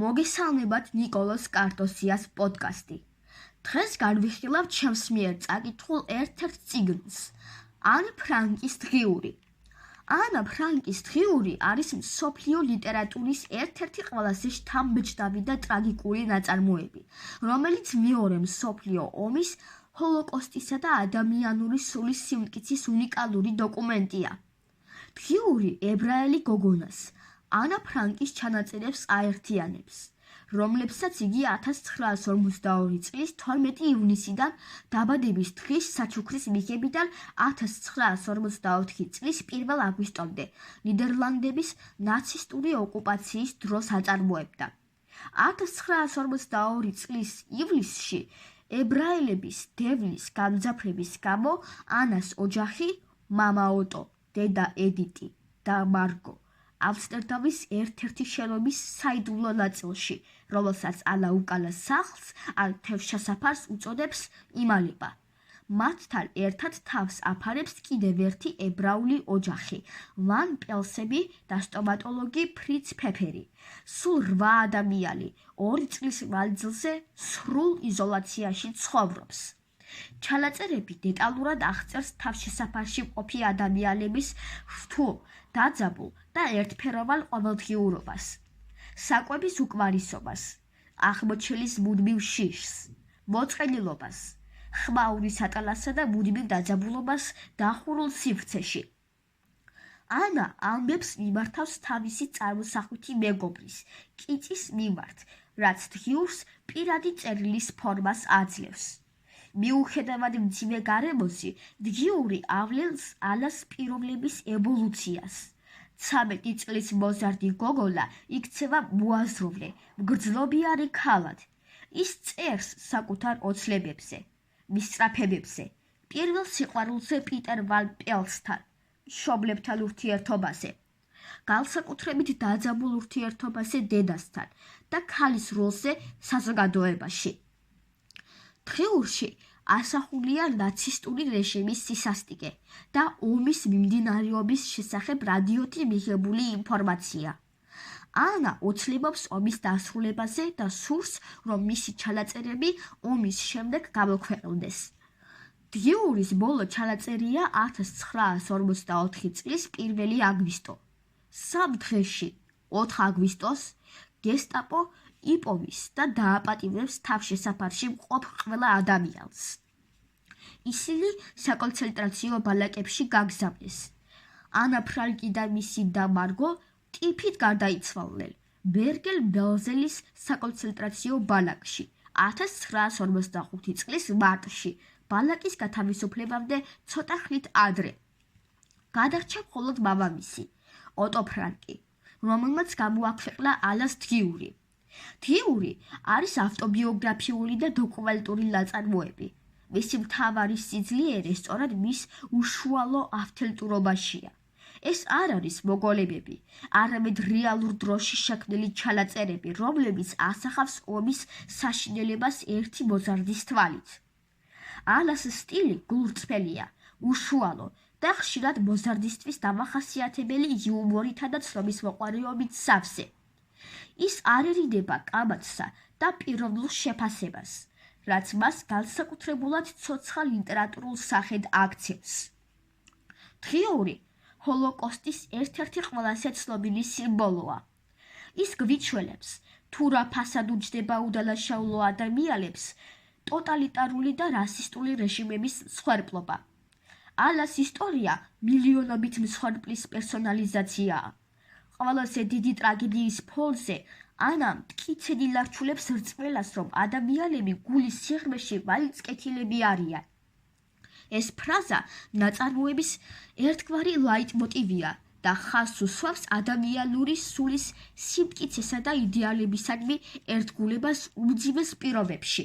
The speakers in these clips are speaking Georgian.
მოგესალმებათ ნიკოლოზ კარტოსიას პოდკასტი. დღეს განვიხილავთ ჩემს მიერ წაკითხულ ერთ-ერთ წიგნს, ანა ფრანკის დღიური. ანა ფრანკის დღიური არის მსოფლიო ლიტერატურის ერთ-ერთი ყველაზე შთამბეჭდავი და ტრაგიკული ნაწარმოები, რომელიც მეორე მსოფლიო ომის, ჰოლოკოსტისა და ადამიანური სულის სიმტკიცის უნიკალური დოკუმენტია. დღიური ებრაელი გოგონას ანა ფრანკის ჩანაწერებს აერთიანებს, რომლებსაც იგი 1942 წლის 12 ივნისიდან დაბადების დღის საჩუქრის მიღებიდან 1944 წლის 1 აგვისტომდე ნიდერლანდების ნაცისტური ოკუპაციის დროს აწარმოებდა. 1942 წლის ივლისში ებრაელების დევნის გამძაფრების გამო ანას ოჯახი, მამა ოტო, დედა ედიტი და მარგო ამსტერდამის ერთ-ერთი შენობის საიდუმლო ნაწილში, რომელსაც ანა უკანა სახლს ან თევზჭასაფარს უწოდებს, იმალება. მათთან ერთად თავს აფარებს კიდევ ერთი ებრაული ოჯახი, ვან პელსები და სტომატოლოგი ფრიც ფეფერი. სულ 8 ადამიანი 2 წლის მანძილზე სრულ იზოლაციაში ცხოვრობს. ჩანაწერები დეტალურად აღწერს თავშესაფარში მყოფი ადამიანების რთულ, დაძაბულ და ერთფეროვან ყოველდღიურობას, საკვების უკმარისობას, აღმოჩელის მუდმივ შიშს, მოწყენილობას, ხმაურის ატალასსა და მუდმივ დაძაბულობას დახურულ სივრცეში. ანა ამბებს მიმართავს თავისი წარმოსახვითი მეგობრის, კიწის მიმართ, რაც დღიურს პირადი წერილის ფორმას აძლევს. მიუხედავად მძიმე გარემოში, დღიური ავლენს ანას პიროვნების ევოლუციას. 13 წლის მოზარდი გოგონა იქცევა მოაზროვნე, მგრძნობიარე ქალად. ის წერს საკუთარ ოცნებებზე, მისწრაფებებზე, პირველ სიყვარულზე პიტერ ვან პელსთან, მშობლებთან ურთიერთობაზე, განსაკუთრებით დაძაბულ ურთიერთობაზე დედასთან და ქალის როლზე საზოგადოებაში. დღიურში ასახულია ნაცისტური რეჟიმის სისასტიკე და ომის მიმდინარეობის შესახებ რადიოთი მიღებული ინფორმაცია. ანა ოცნებობს ომის დასრულებაზე და სურს, რომ მისი ჩანაწერები ომის შემდეგ გამოქვეყნდეს. დღიურის ბოლო ჩანაწერია 1944 წლის 1 აგვისტო. 3 დღეში, 4 აგვისტოს, გესტაპო იპოვის და დააპატიმრებს თავშესაფარში მყოფ ყველა ადამიანს. ისინი საკონცენტრაციო ბანაკებში გაგზავნეს. ანა ფრანკი და მისი და მარგო ტიფით გარდაიცვალნენ ბერგენ-ბელზენის საკონცენტრაციო ბანაკში 1945 წლის მარტში, ბანაკის გათავისუფლებამდე ცოტა ხნით ადრე. გადარჩა მხოლოდ მამამისი, ოტო ფრანკი, რომელმაც გამოაქვეყნა ანას დღიური. დღიური არის ავტობიოგრაფიული და დოკუმენტური ნაწარმოები. მისი მთავარი სიძლიერე სწორედ მის უშუალო ავთენტურობაშია. ეს არ არის მოგონებები, არამედ რეალურ დროში შექმნილი ჩანაწერები, რომლებიც ასახავს ომის საშინელებას ერთი მოზარდის თვალით. ანას სტილი გულწრფელია, უშუალო და ხშირად მოზარდისთვის დამახასიათებელი იუმორითა და ცნობისმოყვარეობით სავსე. ის არ ერიდება კამათსა და პიროვნულ შეფასებას, რაც მას განსაკუთრებულად ცოცხალ ლიტერატურულ სახედ აქცევს. დღიური ჰოლოკოსტის ერთ-ერთი ყველაზე ცნობილი სიმბოლოა. ის გვიჩვენებს, თუ რა ფასად უჯდება უდანაშაულო ადამიანებს ტოტალიტარული და რასისტული რეჟიმების მსხვერპლობა. ანას ისტორია მილიონობით მსხვერპლის პერსონალიზაციაა. ყველაზე დიდი ტრაგედიის ფონზე ანა მტკიცედ ილარჩულებს რწმენას, რომ ადამიანები გულის სიღრმეში მაინც კეთილები არიან. ეს ფრაზა ნაწარმოების ერთგვარი ლაიტმოტივია და ხაზს უსვამს ადამიანური სულის სიმტკიცესა და იდეალებისადმი ერთგულებას უმძიმეს პირობებში.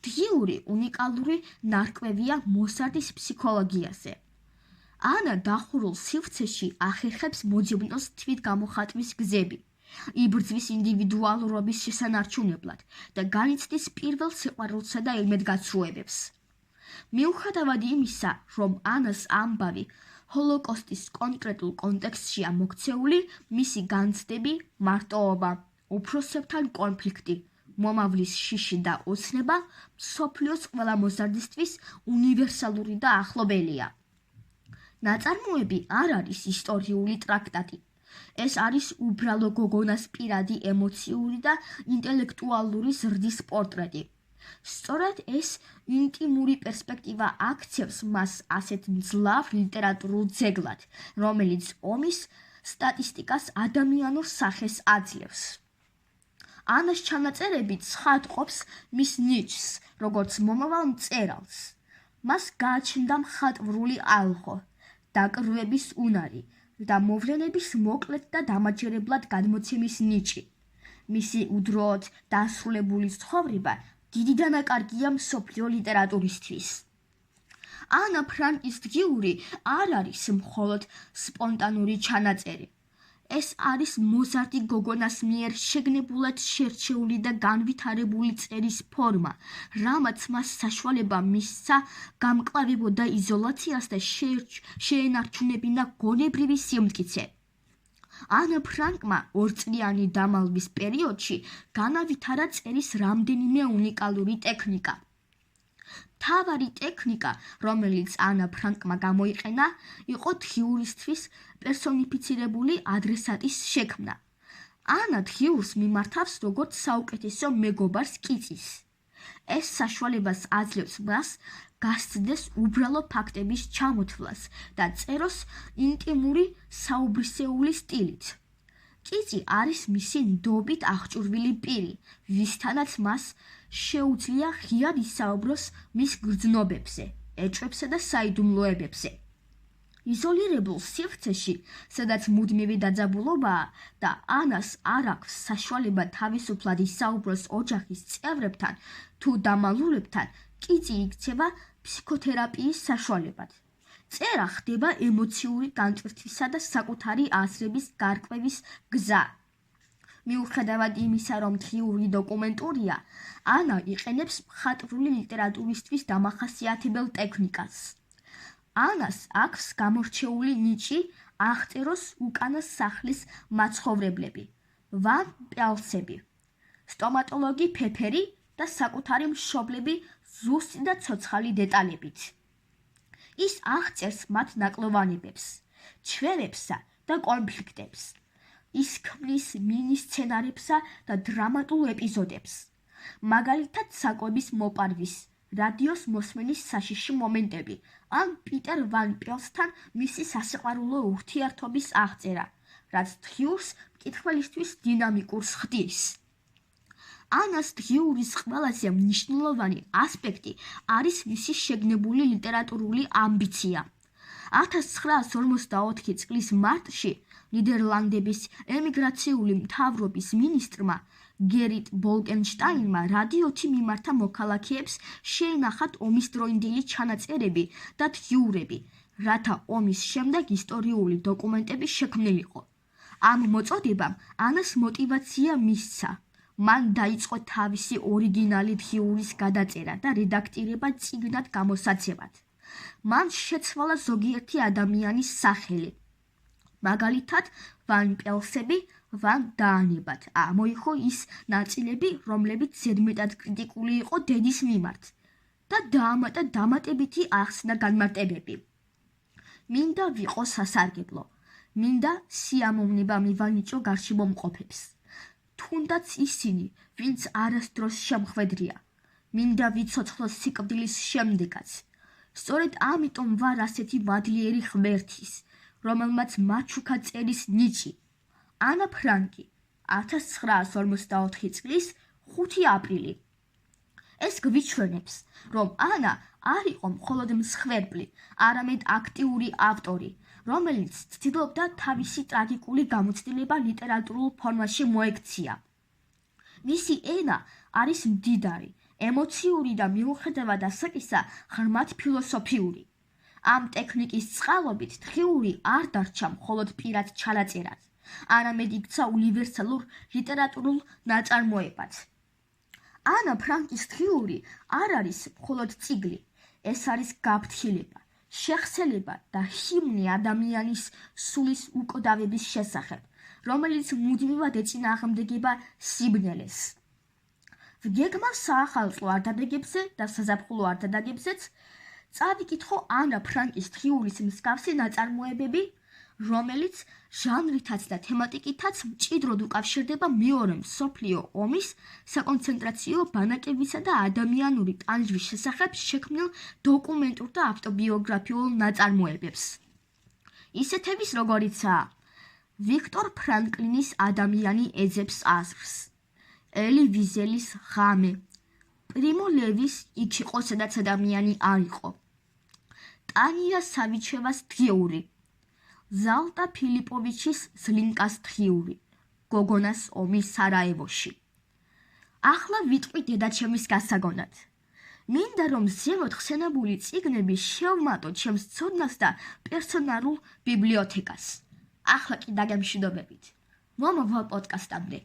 დღიური უნიკალური ნარკვევია მოსარდის ფსიქოლოგიაზე. ანა დახურულ სივრცეში ახერხებს მოძებნოს თვით გამოხატვის გზები, იბრძვის ინდივიდუალურობის შესანარჩუნებლად და განიცდის პირველ სიყვარულსა და იმედგაცრუებებს. მიუხედავად იმისა, რომ ანას ამბავი ჰოლოკოსტის კონკრეტულ კონტექსტშია მოქცეული, მისი განცდები, მარტოობა, უფროსებთან კონფლიქტი, მომავლის შიში და ოცნება მსოფლიოს ყველა მოზარდისთვის უნივერსალური და ახლობელია. ნაწარმოები არ არის ისტორიული ტრაქტატი. ეს არის უბრალო გოგონას პირადი ემოციური და ინტელექტუალური ზრდის პორტრეტი. სწორედ ეს ინტიმური პერსპექტივა აქცევს მას ასეთ მძლავრ ლიტერატურულ ძეგლად, რომელიც ომის სტატისტიკას ადამიანურ სახეს აძლევს. ანას ჩანაწერები ცხადყოფს მის ნიჭს, როგორც მომავალ მწერალს. მას გააჩნდა მხატვრული ალღო, დაკრვების უნარი და მოვლენების მოკლედ და დამაჯერებლად გადმოცემის ნიჭი. მისი უდროოდ დასრულებული ცხოვრება დიდი დანაკარგია მსოფლიო ლიტერატურისთვის. ანა ფრანკის დღიური არ არის მხოლოდ სპონტანური ჩანაწერი. ეს არის მოზარდი გოგონას მიერ შეგნებულად შერჩეული და განვითარებული წერის ფორმა, რამაც მას საშუალება მისცა გამკლავებოდა იზოლაციას და შეენარჩუნებინა გონებრივი სიმტკიცე. ანა ფრანკმა ორწლიანი დამალვის პერიოდში განავითარა წერის რამდენიმე უნიკალური ტექნიკა. მთავარი ტექნიკა, რომელიც ანა ფრანკმა გამოიყენა, იყო დღიურისთვის პერსონიფიცირებული ადრესატის შექმნა. ანა დღიურს მიმართავს როგორც საუკეთესო მეგობარს კიწის. ეს საშუალებას აძლევს მას გასცდეს უბრალო ფაქტების ჩამოთვლას და წეროს ინტიმური საუბრისეული სტილით. კიწი არის მისი ნდობით აღჭურვილი პირი, ვისთანაც მას შეუძლია ღიად ისაუბროს მის გრძნობებზე, ეჭვებსა და საიდუმლოებებზე. იზოლირებულ სივრცეში, სადაც მუდმივი დაძაბულობაა და ანას არ აქვს საშუალება თავისუფლად ისაუბროს ოჯახის წევრებთან თუ დამალულებთან, კიწი იქცევა ფსიქოთერაპიის საშუალებად. წერა ხდება ემოციური განჭვრთისა და საკუთარი აზრების გარკვევის გზა. მიუხედავად იმისა, რომ დღიური დოკუმენტურია, ანა იყენებს მხატვრული ლიტერატურისთვის დამახასიათებელ ტექნიკას. ანას აქვს გამორჩეული ნიჭი აღწეროს უკანა სახლის მაცხოვრებლები, ვან პელსები, სტომატოლოგი ფეფერი და საკუთარი მშობლები ზუსტი და ცოცხალი დეტალებით. ის აღწერს მათ ნაკლოვანებებს, ჩვევებსა და კონფლიქტებს. ის ქმნის მინი-სცენარებსა და დრამატულ ეპიზოდებს, მაგალითად საკვების მოპარვის, რადიოს მოსმენის საშიში მომენტები, ან პიტერ ვან პელსთან მისი სასიყვარულო ურთიერთობის აღწერა, რაც დღიურს მკითხველისთვის დინამიკურს ხდის. ანას დღიურის ყველაზე მნიშვნელოვანი ასპექტი არის მისი შეგნებული ლიტერატურული ამბიცია. 1944 წლის მარტში ნიდერლანდების ემიგრაციული მთავრობის მინისტრმა გერიტ ბოლკენშტაინმა რადიოთი მიმართა მოქალაქეებს შეენახათ ომის დროინდელი ჩანაწერები და დღიურები, რათა ომის შემდეგ ისტორიული დოკუმენტები შექმნილიყო. ამ მოწოდებამ ანას мотиваცია მისცა. მან დაიწყო თავისი ორიგინალი დღიურის გადაწერა და რედაქტირება წიგნად გამოსაცემად. მან შეცვალა ზოგიერთი ადამიანის სახელი. მაგალითად, ვან პელსები ვან დაანებად. მოიხო ის ნაწილები, რომლებიც ზედმეტად კრიტიკული იყო დედის მიმართ და დაამატა დამატებითი ახსნა განმარტებები. მინდა ვიყო სასარგებლო, მინდა სიამოვნება მივანიჭო გარშემომყოფებს. თუნდაც ისინი, ვინც არასდროს შემხვედრია, მინდა ვიცოცხლო სიკვდილის შემდეგაც. სწორედ ამიტომ ვარ ასეთი მადლიერი ღმერთის, რომელმაც მაჩუქა წერის ნიჭი. ანა ფრანკი, 1944 წლის 5 აპრილი. ეს გვიჩვენებს, რომ ანა არ იყო მხოლოდ მსხვერპლი, არამედ აქტიური ავტორი, რომელიც ცდილობდა თავისი ტრაგიკული გამოცდილება ლიტერატურულ ფორმაში მოექცია. მისი ენა არის მდიდარი, ემოციური და მიუხედავად ასაკისა ღრმად ფილოსოფიური. ამ ტექნიკის წყალობით დღიური არ დარჩა მხოლოდ პირად ჩანაწერად, არამედ იქცა უნივერსალურ ლიტერატურულ ნაწარმოებად. ანა ფრანკის დღიური არ არის მხოლოდ წიგნი, ეს არის გაფრთხილება, შეხსელება და ჰიმნი ადამიანის სულის უკვდავების შესახებ, რომელიც მუდმივად ეწინააღმდეგება სიბნელეს. ვგეგმა საახალწლო არდადეგებზე და საზაფხულო არდადეგებზეც წავიკითხო ანა ფრანკის დღიურის მსგავსი ნაწარმოებები, რომელიც ჟანრითაც და თემატიკითაც მჭიდროდ უკავშირდება მეორე მსოფლიო ომის საკონცენტრაციო ბანაკებისა და ადამიანური ტანჯვის შესახებ შექმნილ დოკუმენტურ და ავტობიოგრაფიულ ნაწარმოებებს. ისეთების როგორიცაა ვიქტორ ფრანკლინის ადამიანი ეძებს აზრს, ელი ვიზელის ღამე, პრიმო ლევის იქ იყო სადაც ადამიანი არ იყო, ტანია სავიჩევას დღიური, ზალტა ფილიპოვიჩის ზლინკას დღიური, გოგონას ომი სარაევოში. ახლა ვიტყვი დედაჩემის გასაგონად. მინდა რომ ზემოთ ხსენებული წიგნები შევმატოთ ჩემს ცოდნას და პერსონალურ ბიბლიოთეკას. ახლა კი დაგემშვიდობებით. მომავალ პოდკასტამდე.